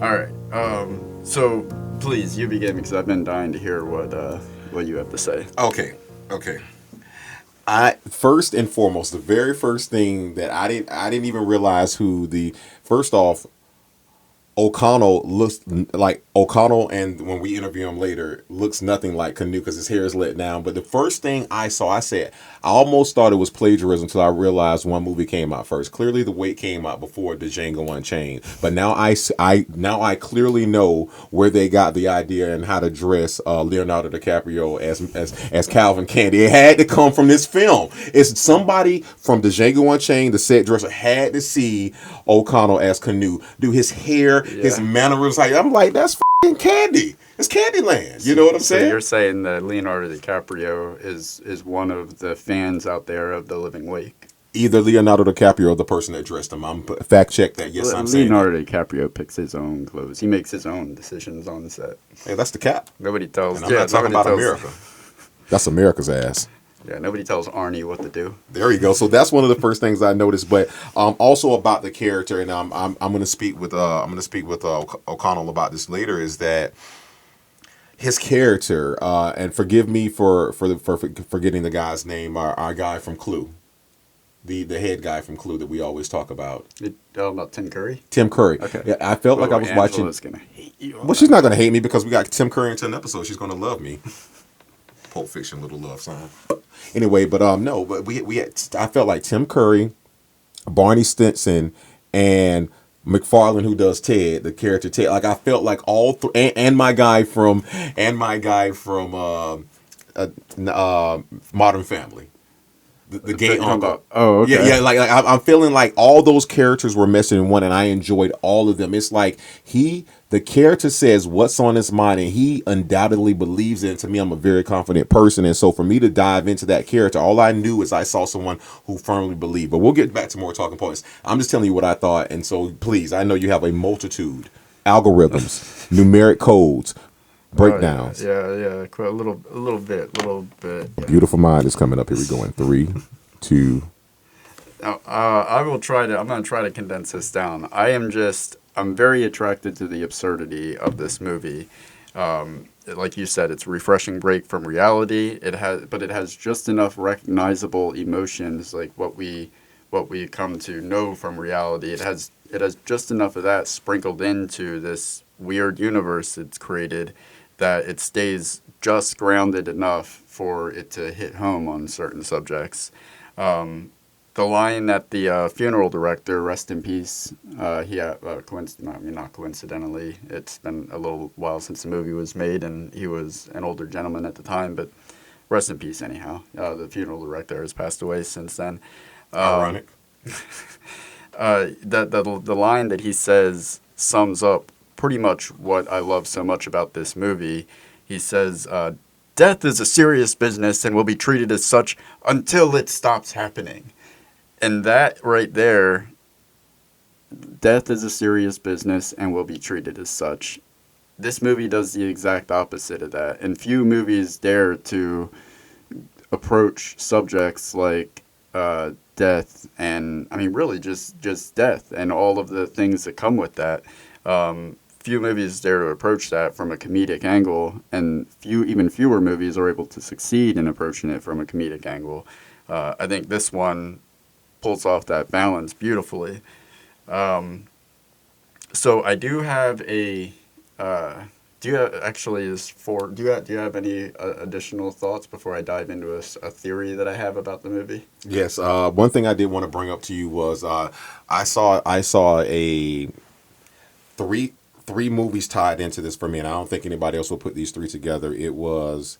All right. So please, you begin because I've been dying to hear what you have to say. Okay, okay. I first and foremost, the very first thing that I didn't even realize who the first off O'Connell looks like O'Connell, and when we interview him later, looks nothing like Canoe because his hair is let down. But the first thing I saw, I said, I almost thought it was plagiarism until I realized one movie came out first. Clearly, The Wait came out before the Django Unchained. But now I clearly know where they got the idea and how to dress Leonardo DiCaprio as Calvin Candy. It had to come from this film. It's somebody from the Django Unchained, the set dresser, had to see O'Connell as Canoe. Do his hair, his Yeah. mannerisms. I'm like, that's fucking Candy. It's Candyland. You know what I'm So saying? you're saying that Leonardo DiCaprio is one of the fans out there of The Living Wake. Either Leonardo DiCaprio or the person that dressed him. I'm fact check that. Yes, I'm saying that. Leonardo DiCaprio picks his own clothes. He makes his own decisions on set. Hey, that's the cap. Nobody tells. And I'm not talking about America. That's America's ass. Yeah, nobody tells Arnie what to do. There you go. So that's one of the first things I noticed. But also about the character, and I'm going to speak with O'Connell about this later. Is that his character? And forgive me for forgetting the guy's name. Our guy from Clue, the head guy from Clue that we always talk about. About Tim Curry. Tim Curry. Okay. Yeah, I felt like I was watching. Angela's gonna hate you. Well, she's not going to hate me because we got Tim Curry into an episode. She's going to love me. Pulp Fiction, little love song. Anyway, but no, but we had, I felt like Tim Curry, Barney Stinson, and McFarlane, who does Ted, the character Ted. Like I felt like all three, and my guy from Modern Family. The gay uncle. Oh, okay. Yeah, yeah. Like I'm feeling like all those characters were messing in one, and I enjoyed all of them. It's like the character says what's on his mind, and he undoubtedly believes it. And to me, I'm a very confident person, and so for me to dive into that character, all I knew is I saw someone who firmly believed. But we'll get back to more talking points. I'm just telling you what I thought, and so please, I know you have a multitude algorithms, numeric codes, breakdowns. Yeah. Quite a little bit. Yeah. Beautiful Mind is coming up. Here we go in 3, 2. Now, I'm going to try to condense this down. I'm very attracted to the absurdity of this movie. Like you said, it's a refreshing break from reality. It has just enough recognizable emotions, like what we come to know from reality. It has just enough of that sprinkled into this weird universe it's created that it stays just grounded enough for it to hit home on certain subjects. The line that the funeral director, rest in peace, not coincidentally, it's been a little while since the movie was made, and he was an older gentleman at the time, but rest in peace anyhow. The funeral director has passed away since then. Ironic. The line that he says sums up pretty much what I love so much about this movie. He says, death is a serious business and will be treated as such until it stops happening. And that right there, death is a serious business and will be treated as such. This movie does the exact opposite of that. And few movies dare to approach subjects like death and, I mean, really just death and all of the things that come with that. Few movies dare to approach that from a comedic angle, and even fewer movies are able to succeed in approaching it from a comedic angle. I think this one pulls off that balance beautifully. So I do have a. Do you have any additional thoughts before I dive into a theory that I have about the movie? Yes. One thing I did want to bring up to you was I saw a three movies tied into this for me, and I don't think anybody else will put these three together. It was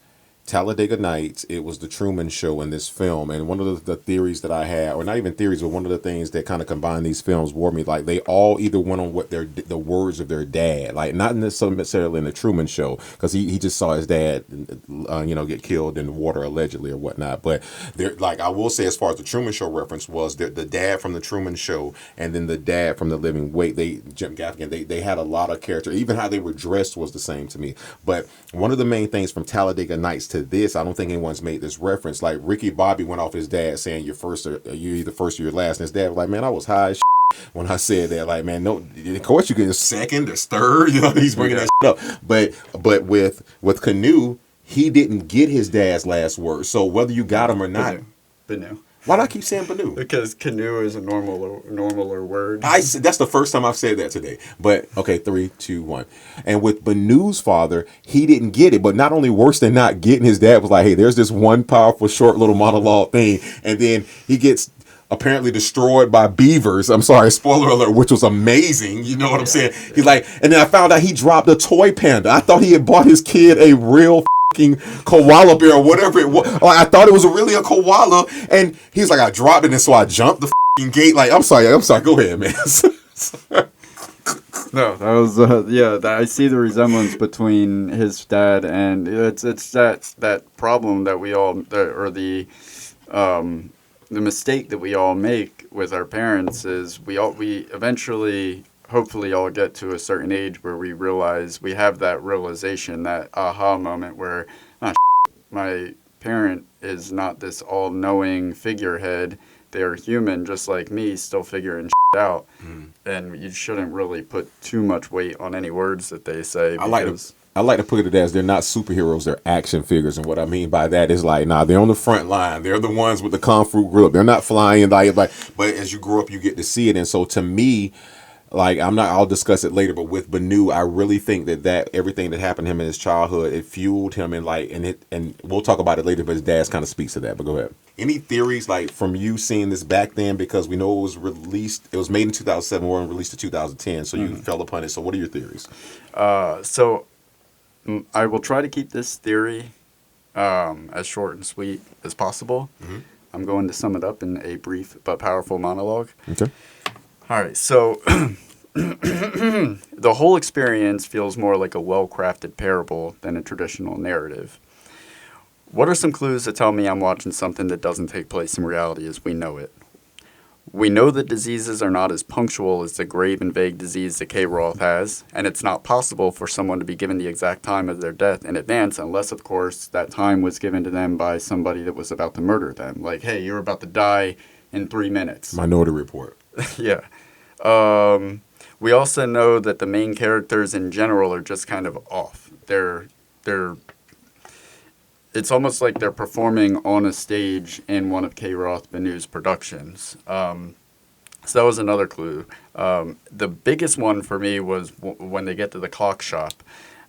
Talladega Nights, it was The Truman Show, in this film. And one of the theories that I had, or not even theories, but one of the things that kind of combined these films were me, like they all either went on what the words of their dad, like not necessarily in The Truman Show, because he just saw his dad, get killed in the water allegedly or whatnot. But there, like I will say, as far as The Truman Show reference was, the dad from The Truman Show and then the dad from The Living Wake, Jim Gaffigan, they had a lot of character. Even how they were dressed was the same to me. But one of the main things from Talladega Nights to this, I don't think anyone's made this reference. Like Ricky Bobby went off his dad saying you're either first or you're last, and his dad was like, man, I was high as shit. when I said that. Like, man, no, of course you get a second or third. You know, he's bringing that shit up. But with Canoe, he didn't get his dad's last word. So whether you got him or not, Banu. why do I keep saying Banu? Because canoe is a normaler word. That's the first time I've said that today. But okay, 3, 2, 1. And with Banu's father, he didn't get it. But not only worse than not getting, his dad was like, "Hey, there's this one powerful short little monologue thing," and then he gets apparently destroyed by beavers. I'm sorry, spoiler alert, which was amazing. You know what I'm saying? He's like, and then I found out he dropped a toy panda. I thought he had bought his kid a real koala bear or whatever it was. I thought it was really a koala, and he's like, I dropped it, and so I jumped the gate. Like, I'm sorry. Go ahead, man. No, that was I see the resemblance between his dad and it's that problem that we all or the mistake that we all make with our parents is we eventually hopefully all get to a certain age where we realize we have that realization, that aha moment where my parent is not this all-knowing figurehead. They're human just like me, still figuring out. And you shouldn't really put too much weight on any words that they say. I like to put it as they're not superheroes, they're action figures. And what I mean by that is like, they're on the front line. They're the ones with the kung fu grip. They're not flying but as you grow up, you get to see it. And so to me, like, I'll discuss it later, but with Banu, I really think that everything that happened to him in his childhood, it fueled him and we'll talk about it later, but his dad kind of speaks to that, but go ahead. Any theories, like, from you seeing this back then, because we know it was made in 2007, or released in 2010, so you fell upon it. So what are your theories? So I will try to keep this theory as short and sweet as possible. I'm going to sum it up in a brief but powerful monologue. Okay. All right, so the whole experience feels more like a well-crafted parable than a traditional narrative. What are some clues that tell me I'm watching something that doesn't take place in reality as we know it? We know that diseases are not as punctual as the grave and vague disease that K. Roth has, and it's not possible for someone to be given the exact time of their death in advance unless, of course, that time was given to them by somebody that was about to murder them. Like, hey, you're about to die in 3 minutes. Minority Report. Yeah. We also know that the main characters in general are just kind of off. It's almost like they're performing on a stage in one of K. Roth Banu's productions. So that was another clue. The biggest one for me was when they get to the clock shop.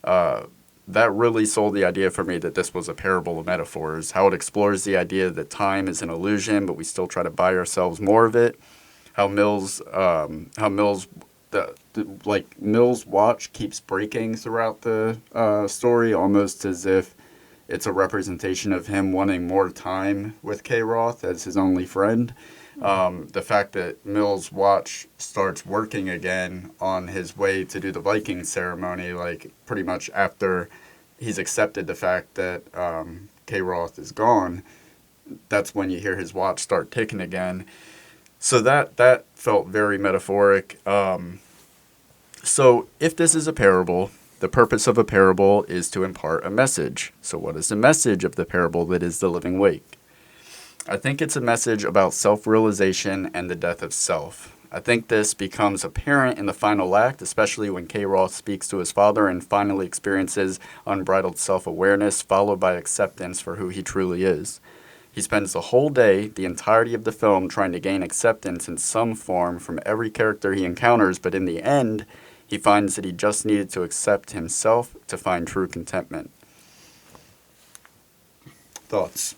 That really sold the idea for me that this was a parable of metaphors, how it explores the idea that time is an illusion, but we still try to buy ourselves more of it. How Mills' watch keeps breaking throughout the story, almost as if it's a representation of him wanting more time with K. Roth as his only friend. The fact that Mills' watch starts working again on his way to do the Viking ceremony, like pretty much after he's accepted the fact that K. Roth is gone, that's when you hear his watch start ticking again. So that felt very metaphoric. So if this is a parable, the purpose of a parable is to impart a message. So what is the message of the parable that is the living wake? I think it's a message about self-realization and the death of self. I think this becomes apparent in the final act, especially when K. Roth speaks to his father and finally experiences unbridled self-awareness, followed by acceptance for who he truly is. He spends the whole day, the entirety of the film, trying to gain acceptance in some form from every character he encounters, but in the end, he finds that he just needed to accept himself to find true contentment. Thoughts?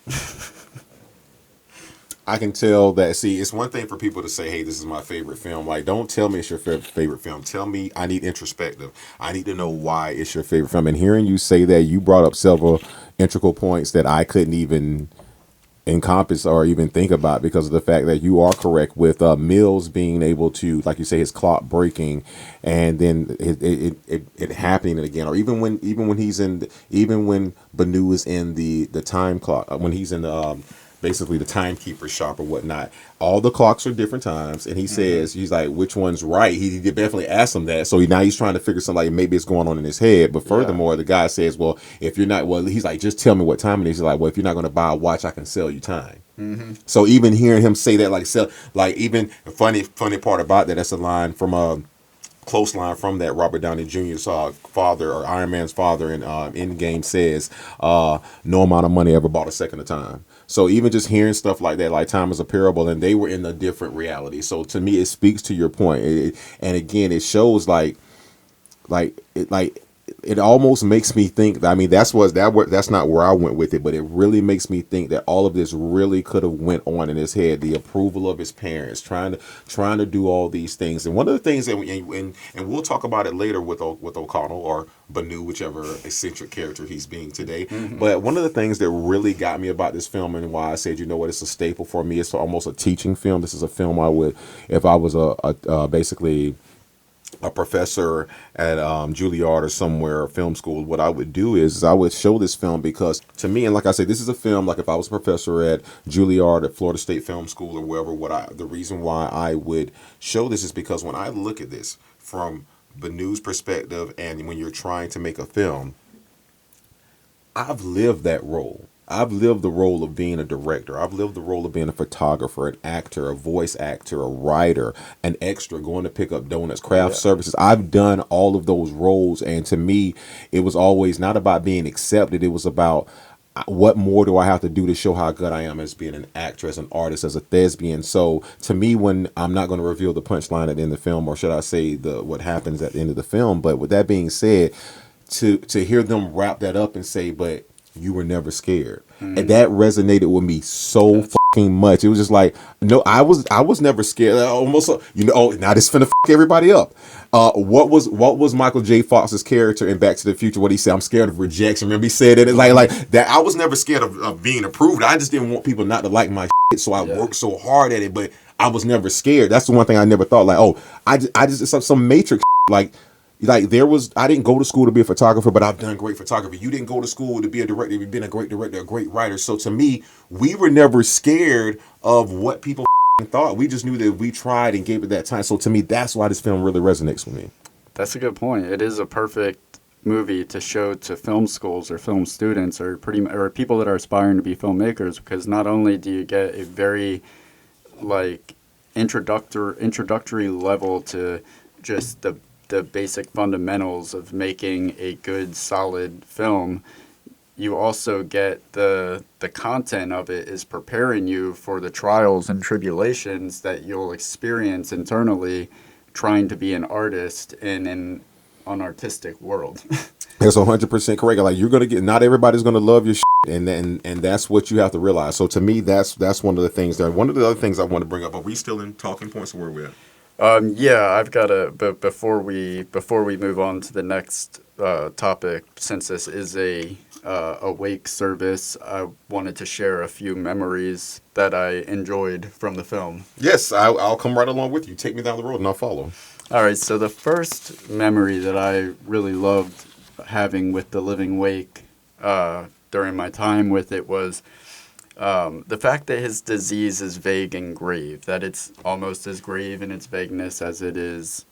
I can tell that, see, it's one thing for people to say, hey, this is my favorite film. Like, don't tell me it's your favorite film. Tell me, I need introspective. I need to know why it's your favorite film. And hearing you say that, you brought up several integral points that I couldn't even encompass or even think about, because of the fact that you are correct with Mills being able to, like you say, his clock breaking, and then it happening again, or even when Banu is in the time clock, when he's in the basically the timekeeper shop or whatnot. All the clocks are different times, and he says he's like, which one's right? He definitely asked him that, so now he's trying to figure something like maybe it's going on in his head. But furthermore, the guy says, well, if you're not, well, he's like, just tell me what time it is. He's like, well, if you're not going to buy a watch, I can sell you time. So even hearing him say that, like, sell, like, even the funny part about that, that's a line from close line from that Robert Downey Jr.'s father, or Iron Man's father in Endgame, says, no amount of money ever bought a second of time. So even just hearing stuff like that, like time is a parable, and they were in a different reality. So to me, it speaks to your point. And again, it shows it almost makes me think. I mean, that's not where I went with it, but it really makes me think that all of this really could have went on in his head. The approval of his parents, trying to do all these things. And one of the things that and we'll talk about it later with O'Connell or Banu, whichever eccentric character he's being today. But one of the things that really got me about this film, and why I said, you know what, it's a staple for me. It's almost a teaching film. This is a film I would, if I was basically a professor at Juilliard or somewhere, film school, what I would do is I would show this film, because to me, and like I said, this is a film, like if I was a professor at Juilliard, at Florida State Film School, or wherever, the reason why I would show this is because when I look at this from Banu's perspective, and when you're trying to make a film, I've lived that role. I've lived the role of being a director. I've lived the role of being a photographer, an actor, a voice actor, a writer, an extra, going to pick up donuts, craft services. I've done all of those roles. And to me, it was always not about being accepted. It was about, what more do I have to do to show how good I am as being an actor, as an artist, as a thespian? So to me, when I'm not going to reveal the punchline at the end of the film, or should I say what happens at the end of the film, but with that being said, to hear them wrap that up and say, but you were never scared. And that resonated with me so fucking much. It was just like, no, I was never scared. Almost, now this finna fuck everybody up. What was Michael J. Fox's character in Back to the Future? What he said, I'm scared of rejection. Remember he said it like that. I was never scared of being approved. I just didn't want people not to like my shit, so I worked so hard at it, but I was never scared. That's the one thing I never thought, like, oh, I just it's some Matrix shit, like I didn't go to school to be a photographer, but I've done great photography. You didn't go to school to be a director. You've been a great director, a great writer. So to me, we were never scared of what people thought. We just knew that we tried and gave it that time. So to me, that's why this film really resonates with me. That's a good point. It is a perfect movie to show to film schools or film students, or people that are aspiring to be filmmakers, because not only do you get a very introductory level to just the basic fundamentals of making a good, solid film, you also get the content of it is preparing you for the trials and tribulations that you'll experience internally trying to be an artist in an artistic world. That's 100% correct. Like, you're gonna not everybody's gonna love your shit, and that's what you have to realize. So to me, that's one of the things there. One of the other things I want to bring up. Are we still in talking points, or where we at? I've got but before we move on to the next topic, since this is a wake service, I wanted to share a few memories that I enjoyed from the film. Yes, I'll come right along with you. Take me down the road and I'll follow. All right, so the first memory that I really loved having with The Living Wake during my time with it was the fact that his disease is vague and grave, that it's almost as grave in its vagueness as it is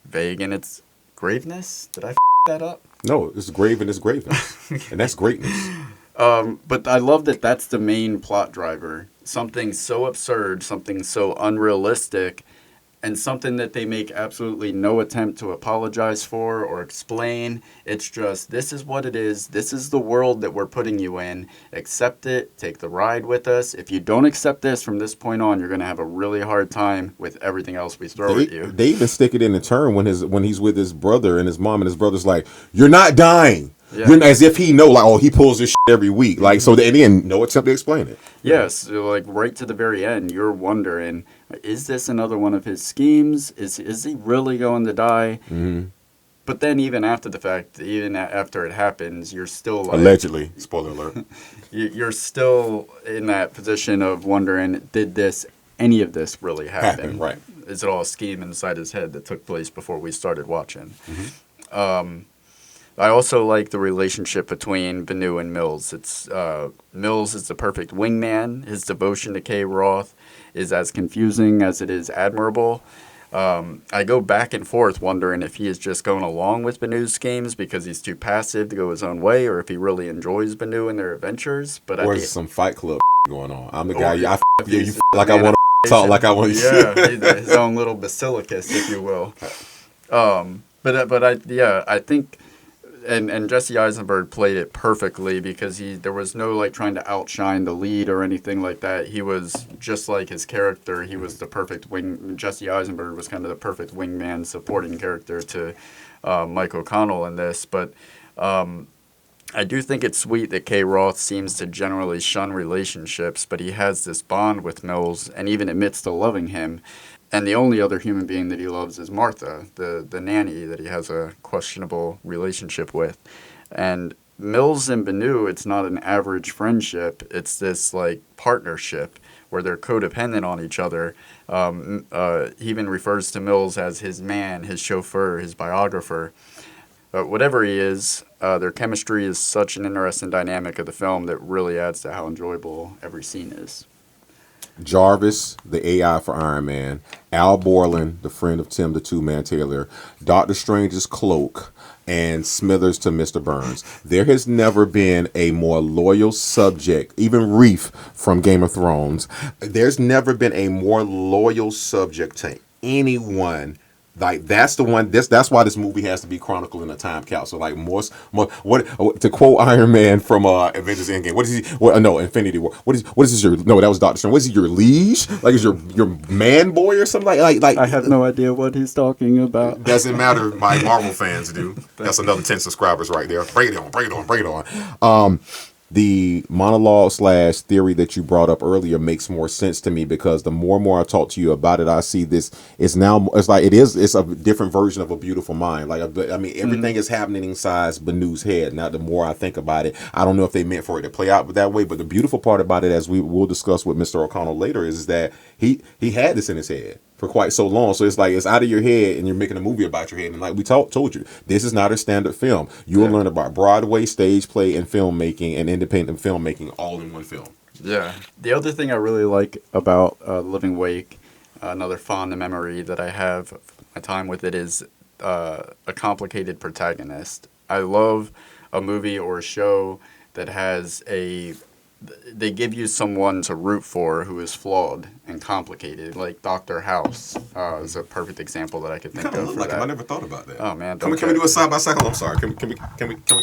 vague in its graveness. Did I that up? No, it's grave in its graveness, and that's greatness. But I love that that's the main plot driver. Something so absurd, something so unrealistic, and something that they make absolutely no attempt to apologize for or explain. It's just, this is what it is. This is the world that we're putting you in. Accept it. Take the ride with us. If you don't accept this from this point on, you're going to have a really hard time with everything else we throw at you. They even stick it in a turn when he's with his brother and his mom, and his brother's like, you're not dying. Yeah. As if he know, like, oh, he pulls this shit every week. Like, so and then no attempt to explain it. Yes, like right to the very end, you're wondering, is this another one of his schemes? Is he really going to die? Mm-hmm. But then even after the fact, even after it happens, you're still like... Allegedly. Spoiler alert. You're still in that position of wondering, did any of this really happen? Right. Is it all a scheme inside his head that took place before we started watching? Mm-hmm. I also like the relationship between Benu and Mills. It's Mills is the perfect wingman. His devotion to K. Roth is as confusing as it is admirable. I go back and forth wondering if he is just going along with Benu's schemes because he's too passive to go his own way, or if he really enjoys Benu and their adventures. But Or at is the Some Fight Club going on? I'm the or guy. Yeah, if yeah, he's like I man want to talk like I want to. yeah, he's his own little basilicus, if you will. I think and Jesse Eisenberg played it perfectly because there was no like trying to outshine the lead or anything like that. He was just like his character. He was the perfect wing. Jesse Eisenberg was kind of the perfect wingman supporting character to Mike O'Connell in this. But I do think it's sweet that K. Roth seems to generally shun relationships, but he has this bond with Mills and even admits to loving him. And the only other human being that he loves is Martha, the nanny that he has a questionable relationship with. And Mills and Benu, it's not an average friendship. It's this like partnership where they're codependent on each other. He even refers to Mills as his man, his chauffeur, his biographer. Whatever he is, their chemistry is such an interesting dynamic of the film that really adds to how enjoyable every scene is. Jarvis, the AI for Iron Man, Al Borland, the friend of Tim the Two-Man Taylor, Doctor Strange's cloak, and Smithers to Mr. Burns. There has never been a more loyal subject, even Reef from Game of Thrones. There's never been a more loyal subject to anyone. Like that's the one. That's why this movie has to be chronicled in a time capsule. Like more what to quote Iron Man from Avengers Endgame. What is he? No, Infinity War. What is this? Your no? That was Doctor Strange. What is he? Your liege? Like is your man boy or something? Like I have no idea what he's talking about. Doesn't matter. My Marvel fans do. That's another 10 subscribers right there. Bring it on. Bring it on. Bring it on. The monologue / theory that you brought up earlier makes more sense to me because the more and more I talk to you about it, I see this. It's a different version of A Beautiful Mind. Like, I mean, everything is happening inside Benu's head. Now, the more I think about it, I don't know if they meant for it to play out that way, but the beautiful part about it, as we will discuss with Mr. O'Connell later, is that he had this in his head for quite so long. So it's like it's out of your head and you're making a movie about your head. And like we told you, this is not a standard film. You will learn about Broadway, stage play, and filmmaking and independent filmmaking all in one film. Yeah. The other thing I really like about Living Wake, another fond memory that I have of my time with it, is a complicated protagonist. I love a movie or a show that they give you someone to root for who is flawed and complicated, like Dr. House is a perfect example that I could think of. Like I never thought about that. Oh man, can we do a side by side? I'm sorry. Can we? There we go.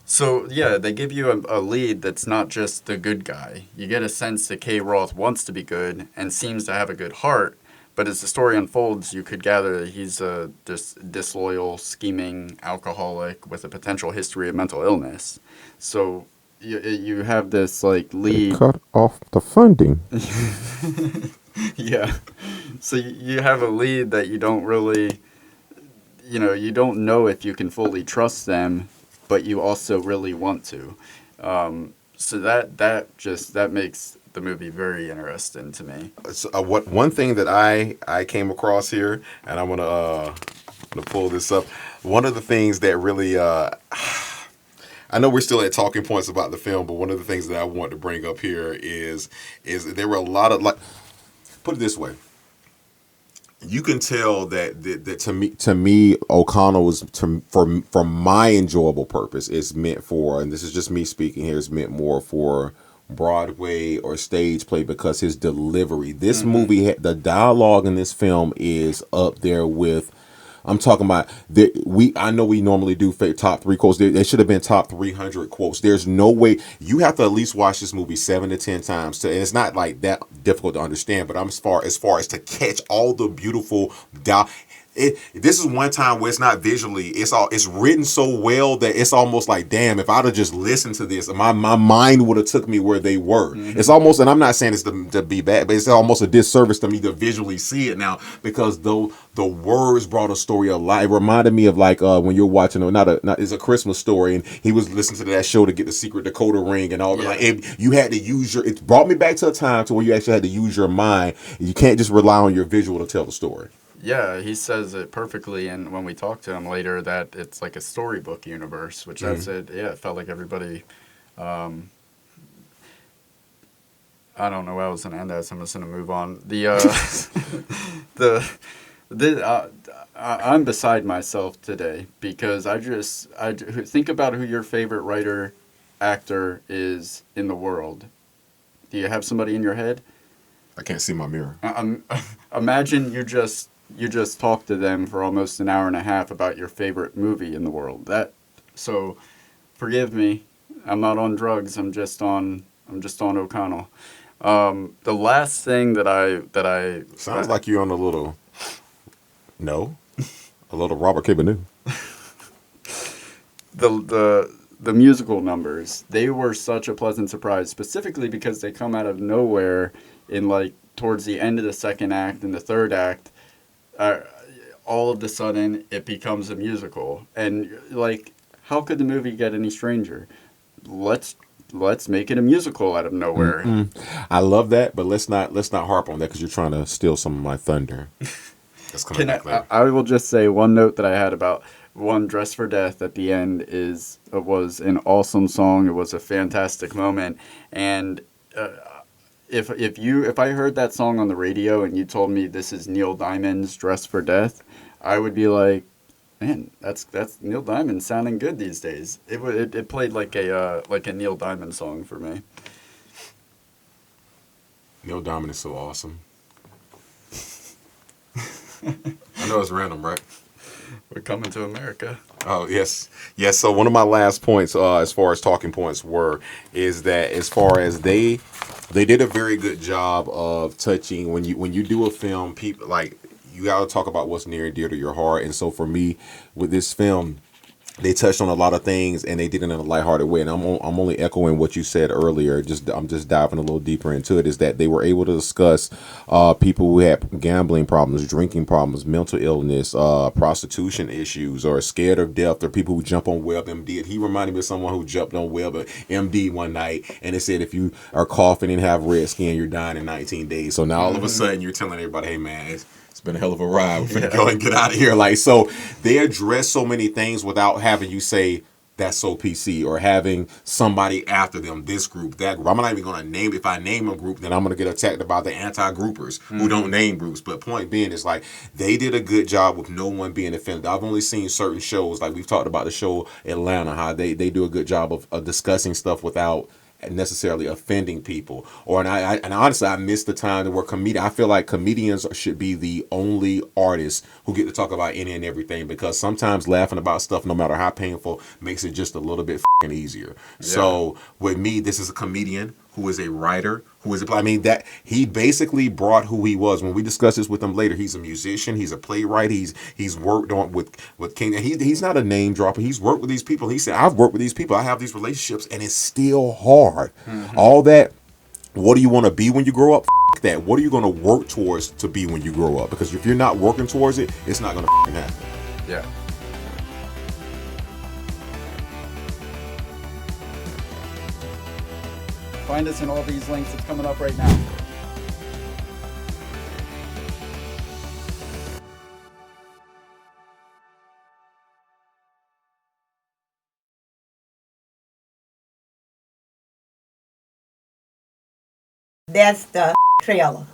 So yeah, they give you a lead that's not just the good guy. You get a sense that K. Roth wants to be good and seems to have a good heart. But as the story unfolds, you could gather that he's a disloyal, scheming alcoholic with a potential history of mental illness. So you have this like lead. Cut off the funding. Yeah. So you have a lead that you don't really, you don't know if you can fully trust them, but you also really want to. So that makes the movie very interesting to me. So, one thing that I came across here, and I'm gonna pull this up. One of the things that really I know we're still at talking points about the film, but one of the things that I want to bring up here is there were a lot of like, put it this way. You can tell that to me O'Connell was for my enjoyable purpose is meant for, and this is just me speaking here, is meant more for Broadway or stage play because his delivery. This movie, the dialogue in this film is up there with. I'm talking about I know we normally do top 3 quotes. They should have been top 300 quotes. There's no way you have to at least watch this movie 7 to 10 times. And it's not like that difficult to understand. But as far as to catch all the beautiful this is one time where it's not visually, it's written so well that it's almost like, damn, if I'd have just listened to this, my mind would have took me where they were. It's almost, and I'm not saying it's to be bad, but it's almost a disservice to me to visually see it now because though the words brought a story alive. It reminded me of like when you're watching it's a Christmas Story and he was listening to that show to get the secret decoder ring and all that. Like you had to it brought me back to a time to where you actually had to use your mind. You can't just rely on your visual to tell the story. Yeah, he says it perfectly, and when we talk to him later, that it's like a storybook universe, which that's Mhm. it. Yeah, it felt like everybody. Um, I don't know where I was gonna end that, so I'm just gonna move on. The the I'm beside myself today because think about who your favorite writer, actor is in the world. Do you have somebody in your head? I can't see my mirror. Imagine you just talk to them for almost an hour and a half about your favorite movie in the world. That so forgive me, I'm not on drugs. I'm just on O'Connell. The last thing Sounds like you're on a little no, a little Robert Kibanu. the musical numbers, they were such a pleasant surprise, specifically because they come out of nowhere in like towards the end of the second act and the third act. Uh, all of a sudden, it becomes a musical, and like, how could the movie get any stranger? Let's let's make it a musical out of nowhere. I love that, but let's not harp on that because you're trying to steal some of my thunder. That's coming Can back later. I will just say one note that I had about one Dress for Death at the end is was an awesome song. It was a fantastic moment, and uh, if I heard that song on the radio and you told me this is Neil Diamond's Dress for Death, I would be like, man, that's Neil Diamond sounding good these days. It played like a Neil Diamond song for me. Neil Diamond is so awesome. I know it's random, right? We're coming to America. Oh yes, yes. So one of my last points, as far as talking points, is that as far as they did a very good job of touching when you do a film, people like you got to talk about what's near and dear to your heart. And so for me, with this film, they touched on a lot of things and they did it in a lighthearted way. And I'm only echoing what you said earlier. I'm just diving a little deeper into it. Is that they were able to discuss people who had gambling problems, drinking problems, mental illness, prostitution issues, or scared of death, or people who jump on WebMD. He reminded me of someone who jumped on WebMD one night, and it said if you are coughing and have red skin, you're dying in 19 days. So now all of a sudden you're telling everybody, hey man, it's been a hell of a ride. We're finna go and get out of here. Like, so they address so many things without having you say that's so PC or having somebody after them, this group, that group. I'm not even going to name, if I name a group, then I'm going to get attacked about the anti-groupers who don't name groups. But point being is like, they did a good job with no one being offended. I've only seen certain shows, like we've talked about the show Atlanta, how they do a good job of discussing stuff without necessarily offending people. Or and honestly, I miss the time where comedian. I feel like comedians should be the only artists who get to talk about any and everything, because sometimes laughing about stuff, no matter how painful, makes it just a little bit easier. Yeah. So with me, this is a comedian who is a writer, who is I mean that he basically brought who he was. When we discuss this with him later, he's a musician, he's a playwright, he's worked on with King. And he's not a name dropper. He's worked with these people. He said, I've worked with these people. I have these relationships, and it's still hard. All that. What do you want to be when you grow up? That. What are you going to work towards to be when you grow up? Because if you're not working towards it, it's not going to happen. Yeah. Find us in all these links. It's coming up right now. That's the trailer.